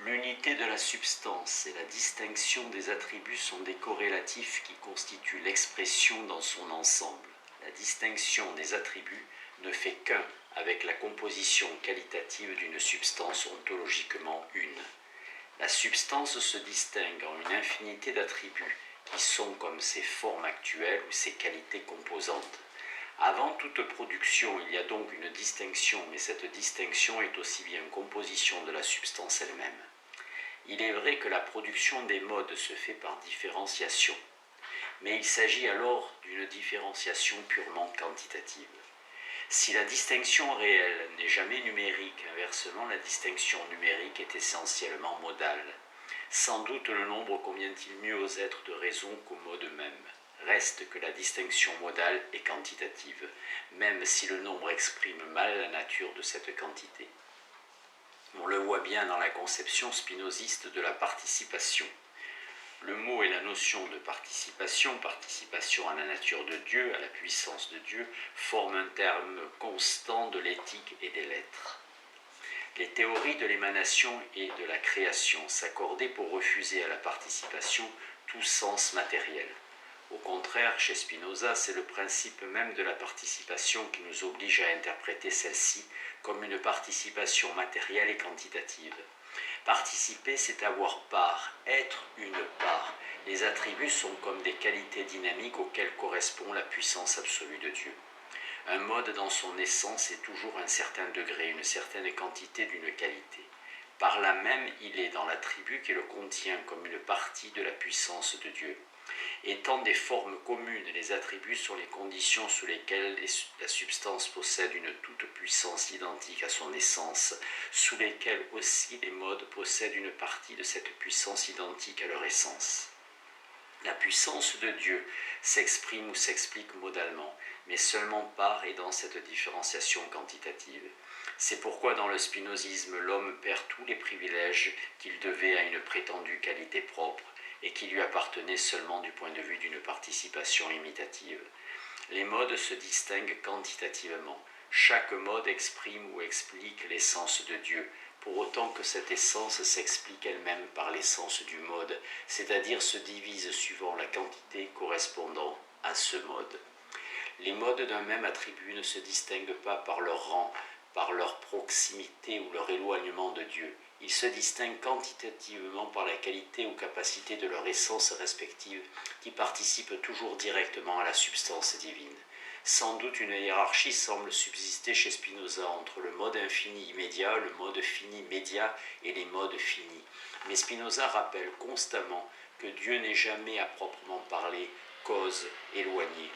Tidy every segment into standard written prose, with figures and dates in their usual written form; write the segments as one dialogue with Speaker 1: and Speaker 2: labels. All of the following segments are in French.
Speaker 1: L'unité de la substance et la distinction des attributs sont des corrélatifs qui constituent l'expression dans son ensemble. La distinction des attributs ne fait qu'un avec la composition qualitative d'une substance ontologiquement une. La substance se distingue en une infinité d'attributs qui sont comme ses formes actuelles ou ses qualités composantes. Avant toute production, il y a donc une distinction, mais cette distinction est aussi bien composition de la substance elle-même. Il est vrai que la production des modes se fait par différenciation, mais il s'agit alors d'une différenciation purement quantitative. Si la distinction réelle n'est jamais numérique, inversement, la distinction numérique est essentiellement modale. Sans doute le nombre convient-il mieux aux êtres de raison qu'aux modes mêmes. Reste que la distinction modale est quantitative, même si le nombre exprime mal la nature de cette quantité. On le voit bien dans la conception spinoziste de la participation. Le mot et la notion de participation, participation à la nature de Dieu, à la puissance de Dieu, forment un terme constant de l'éthique et des lettres. Les théories de l'émanation et de la création s'accordaient pour refuser à la participation tout sens matériel. Au contraire, chez Spinoza, c'est le principe même de la participation qui nous oblige à interpréter celle-ci comme une participation matérielle et quantitative. Participer, c'est avoir part, être une part. Les attributs sont comme des qualités dynamiques auxquelles correspond la puissance absolue de Dieu. Un mode dans son essence est toujours un certain degré, une certaine quantité d'une qualité. Par là même, il est dans l'attribut qui le contient comme une partie de la puissance de Dieu. Étant des formes communes, les attributs sont les conditions sous lesquelles la substance possède une toute-puissance identique à son essence, sous lesquelles aussi les modes possèdent une partie de cette puissance identique à leur essence. La puissance de Dieu s'exprime ou s'explique modalement, mais seulement par et dans cette différenciation quantitative. C'est pourquoi dans le spinozisme, l'homme perd tous les privilèges qu'il devait à une prétendue qualité propre, et qui lui appartenait seulement du point de vue d'une participation imitative. Les modes se distinguent quantitativement. Chaque mode exprime ou explique l'essence de Dieu, pour autant que cette essence s'explique elle-même par l'essence du mode, c'est-à-dire se divise suivant la quantité correspondant à ce mode. Les modes d'un même attribut ne se distinguent pas par leur rang, par leur proximité ou leur éloignement de Dieu. Ils se distinguent quantitativement par la qualité ou capacité de leur essence respective qui participe toujours directement à la substance divine. Sans doute une hiérarchie semble subsister chez Spinoza entre le mode infini immédiat, le mode fini médiat et les modes finis. Mais Spinoza rappelle constamment que Dieu n'est jamais à proprement parler cause éloignée.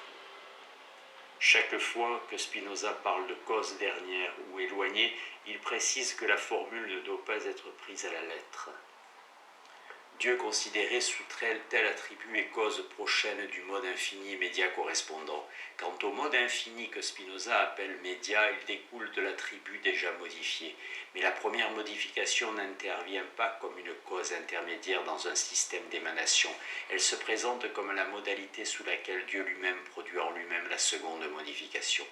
Speaker 1: Chaque fois que Spinoza parle de cause dernière ou éloignée, il précise que la formule ne doit pas être prise à la lettre. Dieu considéré sous tel attribut est cause prochaine du mode infini immédiat correspondant. Quant au mode infini que Spinoza appelle média, il découle de l'attribut déjà modifié. Mais la première modification n'intervient pas comme une cause intermédiaire dans un système d'émanation. Elle se présente comme la modalité sous laquelle Dieu lui-même produit en lui-même la seconde modification.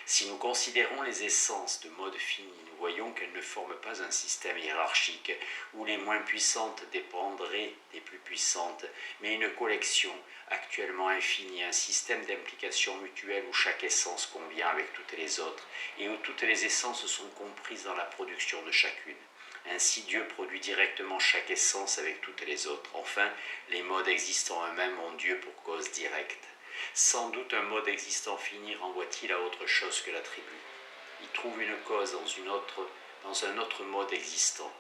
Speaker 1: Si nous considérons les essences de mode fini, nous voyons qu'elles ne forment pas un système hiérarchique où les moins puissantes dépendraient des plus puissantes, mais une collection actuellement infinie, un système d'implication mutuelle où chaque essence convient avec toutes les autres et où toutes les essences sont comprises dans la production de chacune. Ainsi, Dieu produit directement chaque essence avec toutes les autres. Enfin, les modes existants eux-mêmes ont Dieu pour cause directe. Sans doute un mode existant fini renvoie-t-il à autre chose que l'attribut. Il trouve une cause dans un autre mode existant.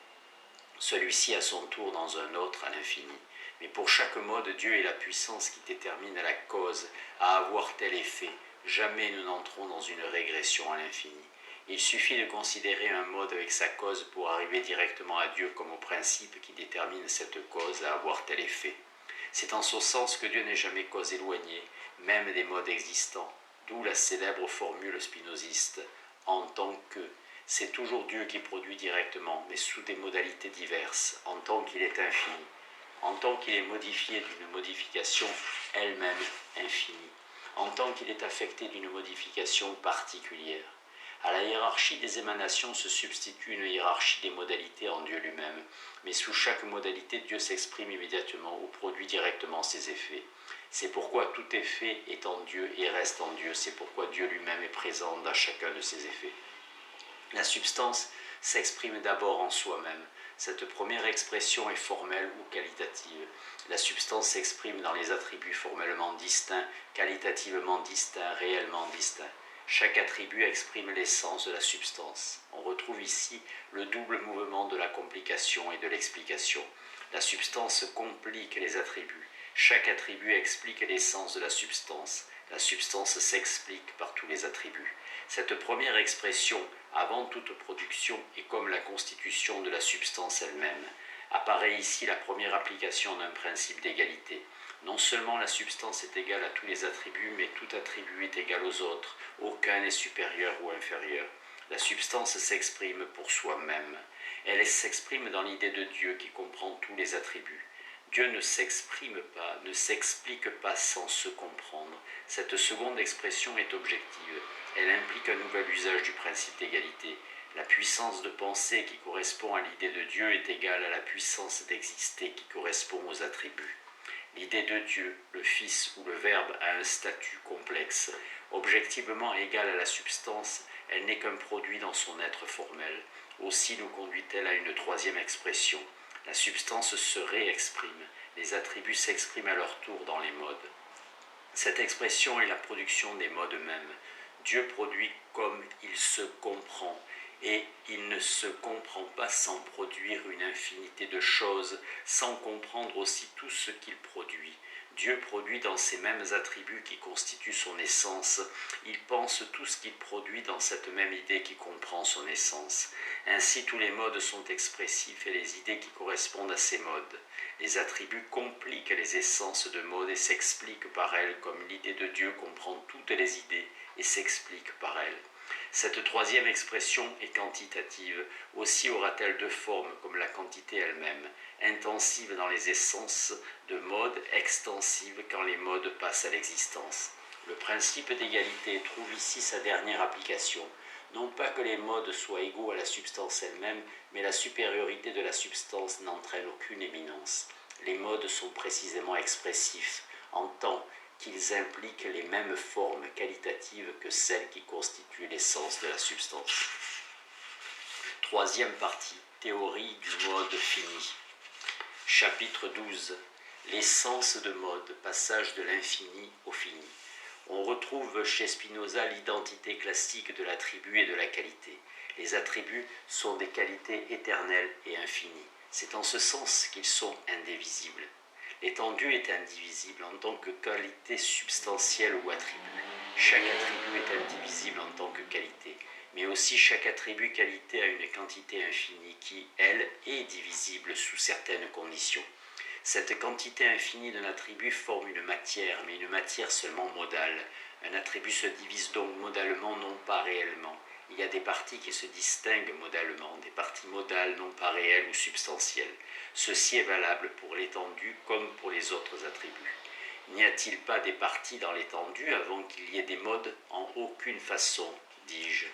Speaker 1: Celui-ci à son tour dans un autre à l'infini. Mais pour chaque mode, Dieu est la puissance qui détermine la cause à avoir tel effet. Jamais nous n'entrons dans une régression à l'infini. Il suffit de considérer un mode avec sa cause pour arriver directement à Dieu comme au principe qui détermine cette cause à avoir tel effet. C'est en ce sens que Dieu n'est jamais cause éloignée, même des modes existants, d'où la célèbre formule spinoziste, en tant que. C'est toujours Dieu qui produit directement, mais sous des modalités diverses, en tant qu'il est infini, en tant qu'il est modifié d'une modification elle-même infinie, en tant qu'il est affecté d'une modification particulière. À la hiérarchie des émanations se substitue une hiérarchie des modalités en Dieu lui-même, mais sous chaque modalité, Dieu s'exprime immédiatement ou produit directement ses effets. C'est pourquoi tout effet est en Dieu et reste en Dieu, c'est pourquoi Dieu lui-même est présent dans chacun de ses effets. La substance s'exprime d'abord en soi-même. Cette première expression est formelle ou qualitative. La substance s'exprime dans les attributs formellement distincts, qualitativement distincts, réellement distincts. Chaque attribut exprime l'essence de la substance. On retrouve ici le double mouvement de la complication et de l'explication. La substance complique les attributs. Chaque attribut explique l'essence de la substance. La substance s'explique par tous les attributs. Cette première expression, avant toute production, est comme la constitution de la substance elle-même. Apparaît ici la première application d'un principe d'égalité. Non seulement la substance est égale à tous les attributs, mais tout attribut est égal aux autres. Aucun n'est supérieur ou inférieur. La substance s'exprime pour soi-même. Elle s'exprime dans l'idée de Dieu qui comprend tous les attributs. Dieu ne s'exprime pas, ne s'explique pas sans se comprendre. Cette seconde expression est objective. Elle implique un nouvel usage du principe d'égalité. La puissance de penser qui correspond à l'idée de Dieu est égale à la puissance d'exister qui correspond aux attributs. L'idée de Dieu, le Fils ou le Verbe a un statut complexe. Objectivement égale à la substance, elle n'est qu'un produit dans son être formel. Aussi nous conduit-elle à une troisième expression. La substance se réexprime, les attributs s'expriment à leur tour dans les modes. Cette expression est la production des modes mêmes. Dieu produit comme il se comprend, et il ne se comprend pas sans produire une infinité de choses, sans comprendre aussi tout ce qu'il produit. Dieu produit dans ces mêmes attributs qui constituent son essence. Il pense tout ce qu'il produit dans cette même idée qui comprend son essence. Ainsi, tous les modes sont expressifs et les idées qui correspondent à ces modes. Les attributs compliquent les essences de modes et s'expliquent par elles comme l'idée de Dieu comprend toutes les idées et s'explique par elles. Cette troisième expression est quantitative, aussi aura-t-elle deux formes comme la quantité elle-même, intensive dans les essences de mode, extensive quand les modes passent à l'existence. Le principe d'égalité trouve ici sa dernière application. Non pas que les modes soient égaux à la substance elle-même, mais la supériorité de la substance n'entraîne aucune éminence. Les modes sont précisément expressifs, en tant qu'ils impliquent les mêmes formes qualitatives que celles qui constituent l'essence de la substance. Troisième partie, théorie du mode fini. Chapitre 12. L'essence de mode, passage de l'infini au fini. On retrouve chez Spinoza l'identité classique de l'attribut et de la qualité. Les attributs sont des qualités éternelles et infinies. C'est en ce sens qu'ils sont indivisibles. L'étendue est indivisible en tant que qualité substantielle ou attribut. Chaque attribut est indivisible en tant que qualité, mais aussi chaque attribut qualité a une quantité infinie qui, elle, est divisible sous certaines conditions. Cette quantité infinie d'un attribut forme une matière, mais une matière seulement modale. Un attribut se divise donc modalement, non pas réellement. Il y a des parties qui se distinguent modalement, des parties modales non pas réelles ou substantielles. Ceci est valable pour l'étendue comme pour les autres attributs. N'y a-t-il pas des parties dans l'étendue avant qu'il y ait des modes? En aucune façon, dis-je.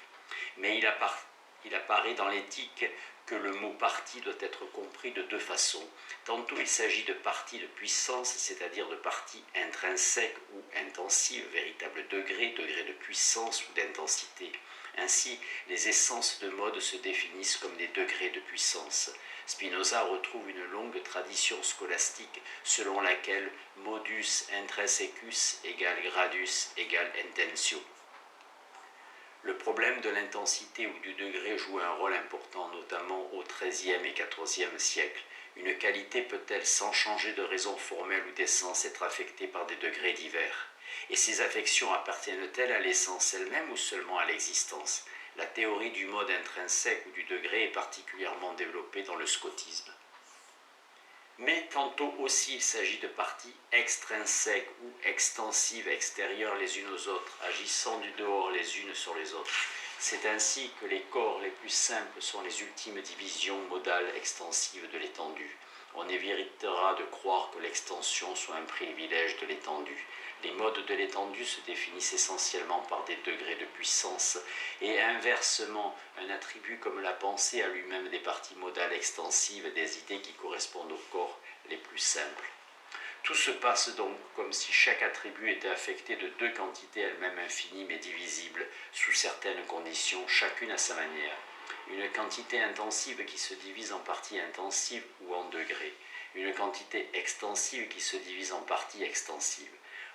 Speaker 1: Mais il apparaît dans l'éthique que le mot partie doit être compris de deux façons. Tantôt il s'agit de partie de puissance, c'est-à-dire de partie intrinsèque ou intensive, véritable degré de puissance ou d'intensité. Ainsi, les essences de mode se définissent comme des degrés de puissance. Spinoza retrouve une longue tradition scolastique selon laquelle modus intrinsecus égale gradus égale intentio. Le problème de l'intensité ou du degré joue un rôle important, notamment au XIIIe et XIVe siècle. Une qualité peut-elle, sans changer de raison formelle ou d'essence, être affectée par des degrés divers? Et ces affections appartiennent-elles à l'essence elle-même ou seulement à l'existence? La théorie du mode intrinsèque ou du degré est particulièrement développée dans le scotisme. Mais tantôt aussi il s'agit de parties extrinsèques ou extensives extérieures les unes aux autres, agissant du dehors les unes sur les autres. C'est ainsi que les corps les plus simples sont les ultimes divisions modales extensives de l'étendue. On évitera de croire que l'extension soit un privilège de l'étendue. Les modes de l'étendue se définissent essentiellement par des degrés de puissance, et inversement, un attribut comme la pensée a lui-même des parties modales extensives et des idées qui correspondent aux corps les plus simples. Tout se passe donc comme si chaque attribut était affecté de deux quantités elles-mêmes infinies mais divisibles sous certaines conditions, chacune à sa manière. Une quantité intensive qui se divise en parties intensives ou en degrés. Une quantité extensive qui se divise en parties extensives.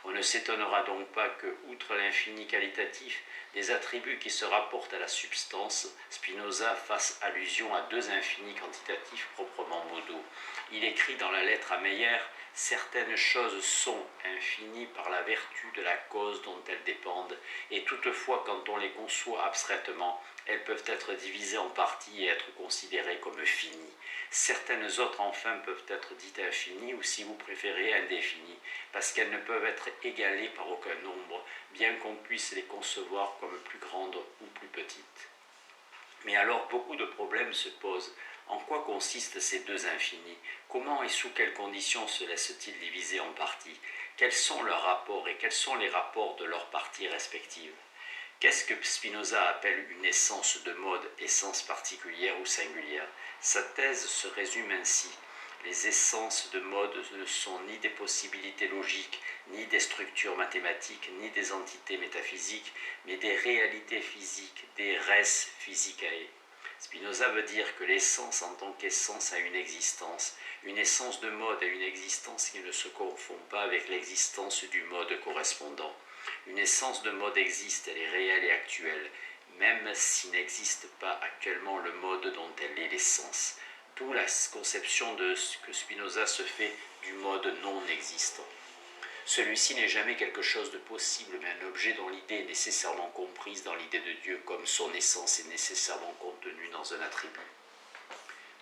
Speaker 1: On ne s'étonnera donc pas que, outre l'infini qualitatif, des attributs qui se rapportent à la substance, Spinoza fasse allusion à deux infinis quantitatifs proprement modaux. Il écrit dans la lettre à Meyer « Certaines choses sont infinies par la vertu de la cause dont elles dépendent, et toutefois quand on les conçoit abstraitement, elles peuvent être divisées en parties et être considérées comme finies. Certaines autres enfin peuvent être dites infinies ou si vous préférez indéfinies, parce qu'elles ne peuvent être égalées par aucun nombre, bien qu'on puisse les concevoir comme plus grandes ou plus petites. Mais alors beaucoup de problèmes se posent. En quoi consistent ces deux infinis? Comment et sous quelles conditions se laissent-ils diviser en parties? Quels sont leurs rapports et quels sont les rapports de leurs parties respectives? Qu'est-ce que Spinoza appelle une essence de mode, essence particulière ou singulière? Sa thèse se résume ainsi. Les essences de mode ne sont ni des possibilités logiques, ni des structures mathématiques, ni des entités métaphysiques, mais des réalités physiques, des res physicae. Spinoza veut dire que l'essence en tant qu'essence a une existence. Une essence de mode a une existence qui ne se confond pas avec l'existence du mode correspondant. Une essence de mode existe, elle est réelle et actuelle, même s'il n'existe pas actuellement le mode dont elle est l'essence. D'où la conception de ce que Spinoza se fait du mode non existant. Celui-ci n'est jamais quelque chose de possible, mais un objet dont l'idée est nécessairement comprise dans l'idée de Dieu, comme son essence est nécessairement contenue dans un attribut.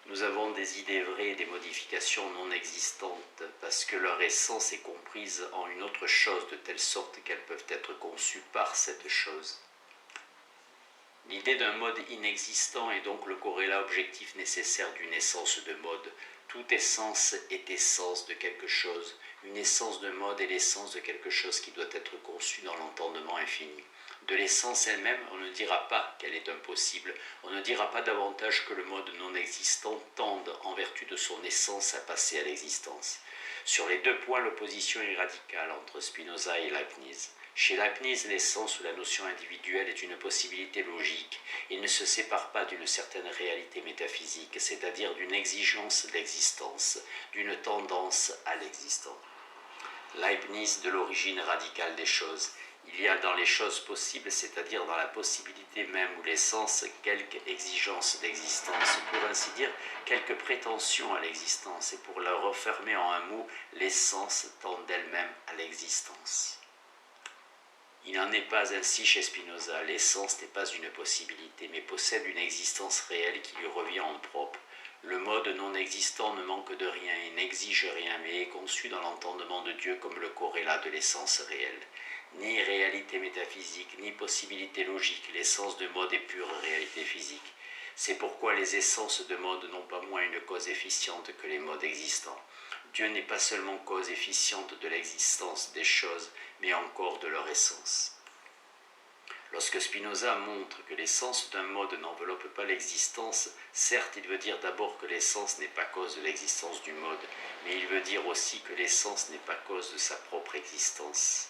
Speaker 1: Nous avons des idées vraies et des modifications non existantes, parce que leur essence est comprise en une autre chose, de telle sorte qu'elles peuvent être conçues par cette chose. L'idée d'un mode inexistant est donc le corrélat objectif nécessaire d'une essence de mode. Toute essence est essence de quelque chose. Une essence de mode est l'essence de quelque chose qui doit être conçu dans l'entendement infini. De l'essence elle-même, on ne dira pas qu'elle est impossible. On ne dira pas davantage que le mode non existant tende, en vertu de son essence, à passer à l'existence. Sur les deux points, l'opposition est radicale entre Spinoza et Leibniz. Chez Leibniz, l'essence ou la notion individuelle est une possibilité logique. Il ne se sépare pas d'une certaine réalité métaphysique, c'est-à-dire d'une exigence d'existence, d'une tendance à l'existant. Leibniz de l'origine radicale des choses. Il y a dans les choses possibles, c'est-à-dire dans la possibilité même ou l'essence, quelque exigence d'existence, pour ainsi dire, quelque prétention à l'existence, et pour la refermer en un mot, l'essence tend d'elle-même à l'existence. Il n'en est pas ainsi chez Spinoza. L'essence n'est pas une possibilité, mais possède une existence réelle qui lui revient en propre. Le mode non existant ne manque de rien et n'exige rien, mais est conçu dans l'entendement de Dieu comme le corrélat de l'essence réelle. Ni réalité métaphysique, ni possibilité logique, l'essence de mode est pure réalité physique. C'est pourquoi les essences de mode n'ont pas moins une cause efficiente que les modes existants. Dieu n'est pas seulement cause efficiente de l'existence des choses, mais encore de leur essence. Lorsque Spinoza montre que l'essence d'un mode n'enveloppe pas l'existence, certes il veut dire d'abord que l'essence n'est pas cause de l'existence du mode, mais il veut dire aussi que l'essence n'est pas cause de sa propre existence.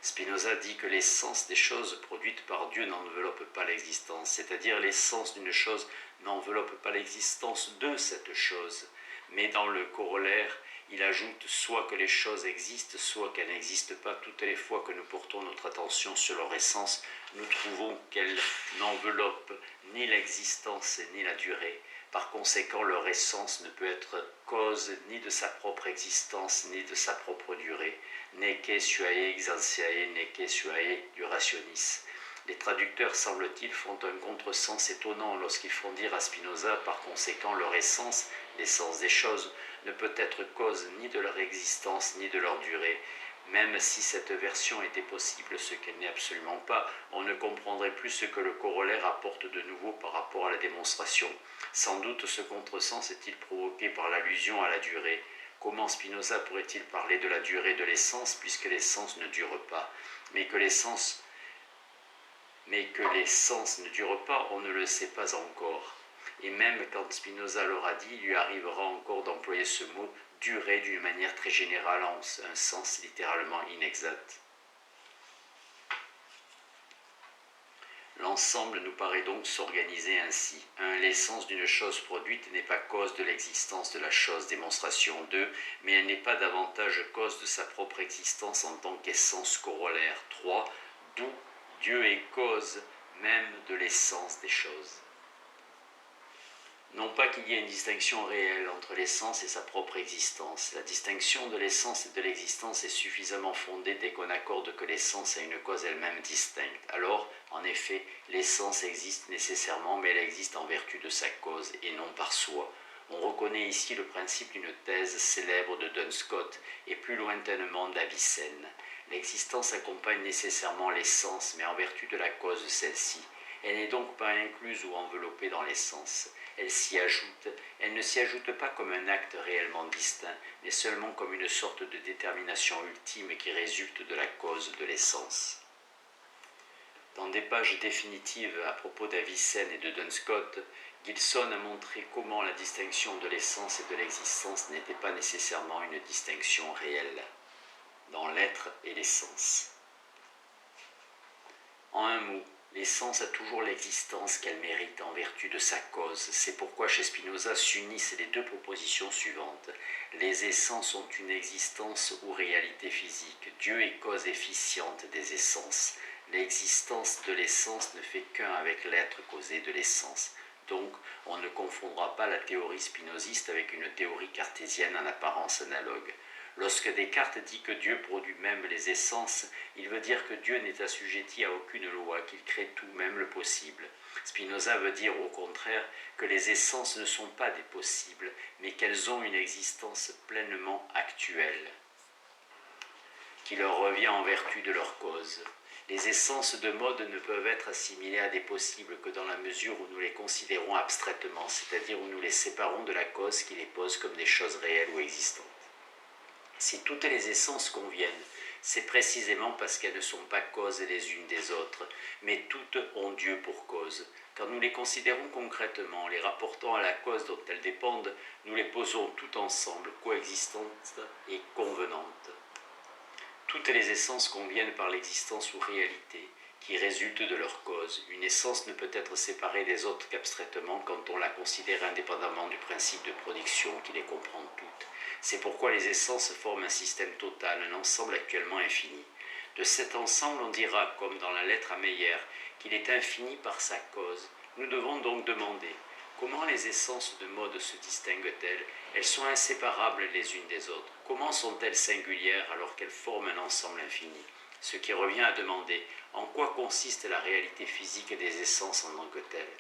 Speaker 1: Spinoza dit que l'essence des choses produites par Dieu n'enveloppe pas l'existence, c'est-à-dire l'essence d'une chose n'enveloppe pas l'existence de cette chose, mais dans le corollaire, il ajoute soit que les choses existent, soit qu'elles n'existent pas. Toutes les fois que nous portons notre attention sur leur essence, nous trouvons qu'elles n'enveloppent ni l'existence ni la durée. Par conséquent, leur essence ne peut être cause ni de sa propre existence, ni de sa propre durée. Nece suae existentiae, nece suae durationis. Les traducteurs, semble-t-il, font un contresens étonnant lorsqu'ils font dire à Spinoza, par conséquent, leur essence, l'essence des choses, ne peut être cause ni de leur existence ni de leur durée. Même si cette version était possible, ce qu'elle n'est absolument pas, on ne comprendrait plus ce que le corollaire apporte de nouveau par rapport à la démonstration. Sans doute ce contresens est-il provoqué par l'allusion à la durée. Comment Spinoza pourrait-il parler de la durée de l'essence puisque l'essence ne dure pas, mais que l'essence ne dure pas, on ne le sait pas encore. Et même quand Spinoza l'aura dit, il lui arrivera encore d'employer ce mot « durer » d'une manière très générale en un sens littéralement inexact. L'ensemble nous paraît donc s'organiser ainsi. 1. L'essence d'une chose produite n'est pas cause de l'existence de la chose, démonstration 2, mais elle n'est pas davantage cause de sa propre existence en tant qu'essence corollaire. 3. D'où Dieu est cause même de l'essence des choses. Non pas qu'il y ait une distinction réelle entre l'essence et sa propre existence. La distinction de l'essence et de l'existence est suffisamment fondée dès qu'on accorde que l'essence a une cause elle-même distincte. Alors, en effet, l'essence existe nécessairement, mais elle existe en vertu de sa cause et non par soi. On reconnaît ici le principe d'une thèse célèbre de Duns Scotus et plus lointainement d'Avicenne. L'existence accompagne nécessairement l'essence, mais en vertu de la cause de celle-ci. Elle n'est donc pas incluse ou enveloppée dans l'essence. Elle s'y ajoute. Elle ne s'y ajoute pas comme un acte réellement distinct, mais seulement comme une sorte de détermination ultime qui résulte de la cause de l'essence. Dans des pages définitives à propos d'Avicenne et de Duns Scotus, Gilson a montré comment la distinction de l'essence et de l'existence n'était pas nécessairement une distinction réelle, dans l'être et l'essence. En un mot, l'essence a toujours l'existence qu'elle mérite en vertu de sa cause. C'est pourquoi chez Spinoza s'unissent les deux propositions suivantes. Les essences ont une existence ou réalité physique. Dieu est cause efficiente des essences. L'existence de l'essence ne fait qu'un avec l'être causé de l'essence. Donc, on ne confondra pas la théorie spinoziste avec une théorie cartésienne en apparence analogue. Lorsque Descartes dit que Dieu produit même les essences, il veut dire que Dieu n'est assujetti à aucune loi, qu'il crée tout, même le possible. Spinoza veut dire au contraire que les essences ne sont pas des possibles, mais qu'elles ont une existence pleinement actuelle, qui leur revient en vertu de leur cause. Les essences de mode ne peuvent être assimilées à des possibles que dans la mesure où nous les considérons abstraitement, c'est-à-dire où nous les séparons de la cause qui les pose comme des choses réelles ou existantes. Si toutes les essences conviennent, c'est précisément parce qu'elles ne sont pas causes les unes des autres, mais toutes ont Dieu pour cause. Quand nous les considérons concrètement, les rapportant à la cause dont elles dépendent, nous les posons toutes ensemble, coexistantes et convenantes. Toutes les essences conviennent par l'existence ou réalité, qui résulte de leur cause. Une essence ne peut être séparée des autres qu'abstraitement quand on la considère indépendamment du principe de production qui les comprend toutes. C'est pourquoi les essences forment un système total, un ensemble actuellement infini. De cet ensemble, on dira, comme dans la lettre à Meyer, qu'il est infini par sa cause. Nous devons donc demander comment les essences de mode se distinguent-elles? Elles sont inséparables les unes des autres. Comment sont-elles singulières alors qu'elles forment un ensemble infini? Ce qui revient à demander en quoi consiste la réalité physique des essences en tant que telles.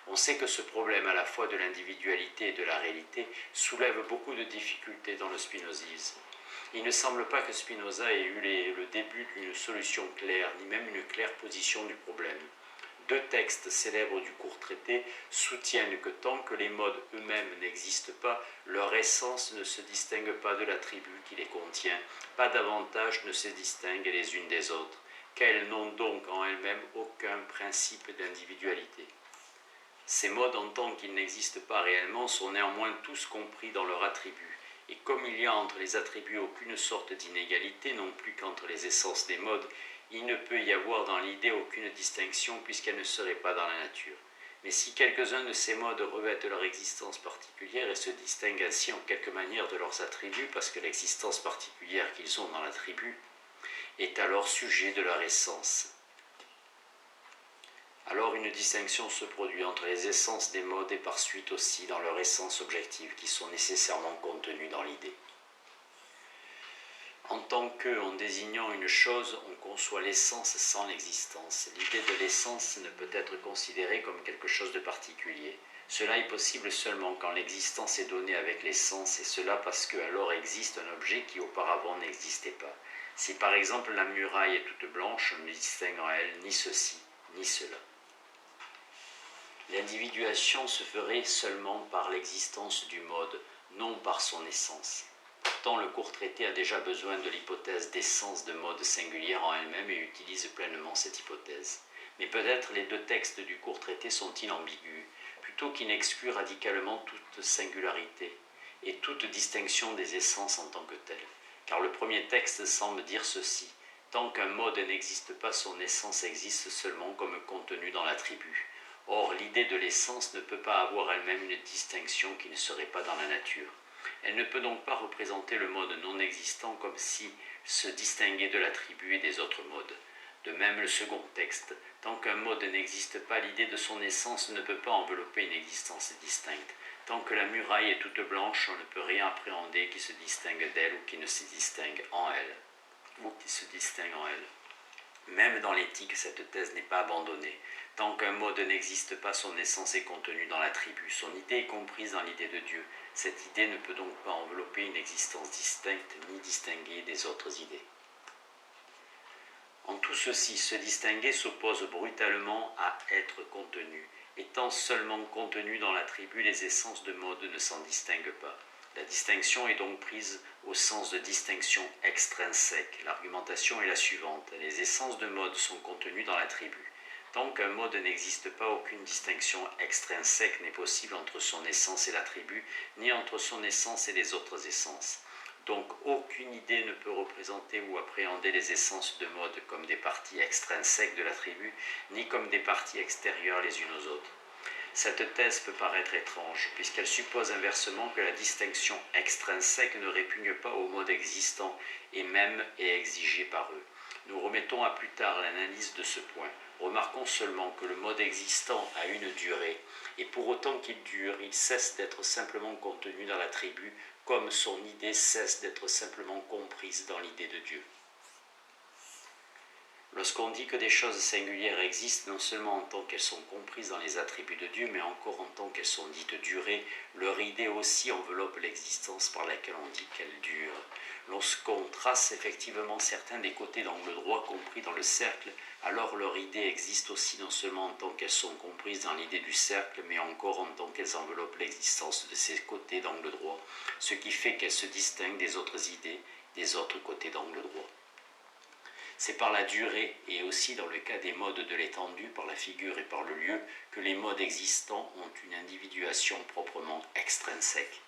Speaker 1: On sait que ce problème à la fois de l'individualité et de la réalité soulève beaucoup de difficultés dans le spinozisme. Il ne semble pas que Spinoza ait eu le début d'une solution claire, ni même une claire position du problème. Deux textes célèbres du court traité soutiennent que tant que les modes eux-mêmes n'existent pas, leur essence ne se distingue pas de l'attribut qui les contient, pas davantage ne se distinguent les unes des autres, qu'elles n'ont donc en elles-mêmes aucun principe d'individualité. Ces modes, en tant qu'ils n'existent pas réellement, sont néanmoins tous compris dans leur attribut, et comme il n'y a entre les attributs aucune sorte d'inégalité, non plus qu'entre les essences des modes, il ne peut y avoir dans l'idée aucune distinction puisqu'elle ne serait pas dans la nature. Mais si quelques-uns de ces modes revêtent leur existence particulière et se distinguent ainsi en quelque manière de leurs attributs, parce que l'existence particulière qu'ils ont dans l'attribut est alors sujet de leur essence, alors une distinction se produit entre les essences des modes et par suite aussi dans leur essence objective qui sont nécessairement contenues dans l'idée. En tant que, en désignant une chose, on conçoit l'essence sans l'existence. L'idée de l'essence ne peut être considérée comme quelque chose de particulier. Cela est possible seulement quand l'existence est donnée avec l'essence, et cela parce qu'alors existe un objet qui auparavant n'existait pas. Si par exemple la muraille est toute blanche, on ne distingue en elle ni ceci, ni cela. L'individuation se ferait seulement par l'existence du mode, non par son essence. Pourtant, le court traité a déjà besoin de l'hypothèse d'essence de mode singulière en elle-même et utilise pleinement cette hypothèse. Mais peut-être les deux textes du court traité sont-ils ambigus, plutôt qu'ils n'excluent radicalement toute singularité et toute distinction des essences en tant que telles. Car le premier texte semble dire ceci: tant qu'un mode n'existe pas, son essence existe seulement comme contenu dans l'attribut. Or, l'idée de l'essence ne peut pas avoir elle-même une distinction qui ne serait pas dans la nature. Elle ne peut donc pas représenter le mode non existant comme si se distinguait de l'attribut et des autres modes. De même, le second texte, tant qu'un mode n'existe pas, l'idée de son essence ne peut pas envelopper une existence distincte. Tant que la muraille est toute blanche, on ne peut rien appréhender qui se distingue d'elle ou qui ne se distingue en elle. Même dans l'éthique, cette thèse n'est pas abandonnée. Tant qu'un mode n'existe pas, son essence est contenue dans l'attribut. Son idée est comprise dans l'idée de Dieu. Cette idée ne peut donc pas envelopper une existence distincte ni distinguer des autres idées. En tout ceci, se distinguer s'oppose brutalement à être contenu. Étant seulement contenu dans l'attribut, les essences de mode ne s'en distinguent pas. La distinction est donc prise au sens de distinction extrinsèque. L'argumentation est la suivante: les essences de mode sont contenues dans l'attribut. Tant qu'un mode n'existe pas, aucune distinction extrinsèque n'est possible entre son essence et l'attribut, ni entre son essence et les autres essences. Donc aucune idée ne peut représenter ou appréhender les essences de mode comme des parties extrinsèques de l'attribut, ni comme des parties extérieures les unes aux autres. Cette thèse peut paraître étrange, puisqu'elle suppose inversement que la distinction extrinsèque ne répugne pas au mode existant et même est exigée par eux. Nous remettons à plus tard l'analyse de ce point. Remarquons seulement que le mode existant a une durée, et pour autant qu'il dure, il cesse d'être simplement contenu dans l'attribut, comme son idée cesse d'être simplement comprise dans l'idée de Dieu. Lorsqu'on dit que des choses singulières existent, non seulement en tant qu'elles sont comprises dans les attributs de Dieu, mais encore en tant qu'elles sont dites durées, leur idée aussi enveloppe l'existence par laquelle on dit qu'elle dure. Lorsqu'on trace effectivement certains des côtés d'angle droit compris dans le cercle, alors leur idée existe aussi non seulement en tant qu'elles sont comprises dans l'idée du cercle, mais encore en tant qu'elles enveloppent l'existence de ces côtés d'angle droit, ce qui fait qu'elles se distinguent des autres idées, des autres côtés d'angle droit. C'est par la durée, et aussi dans le cas des modes de l'étendue, par la figure et par le lieu, que les modes existants ont une individuation proprement extrinsèque.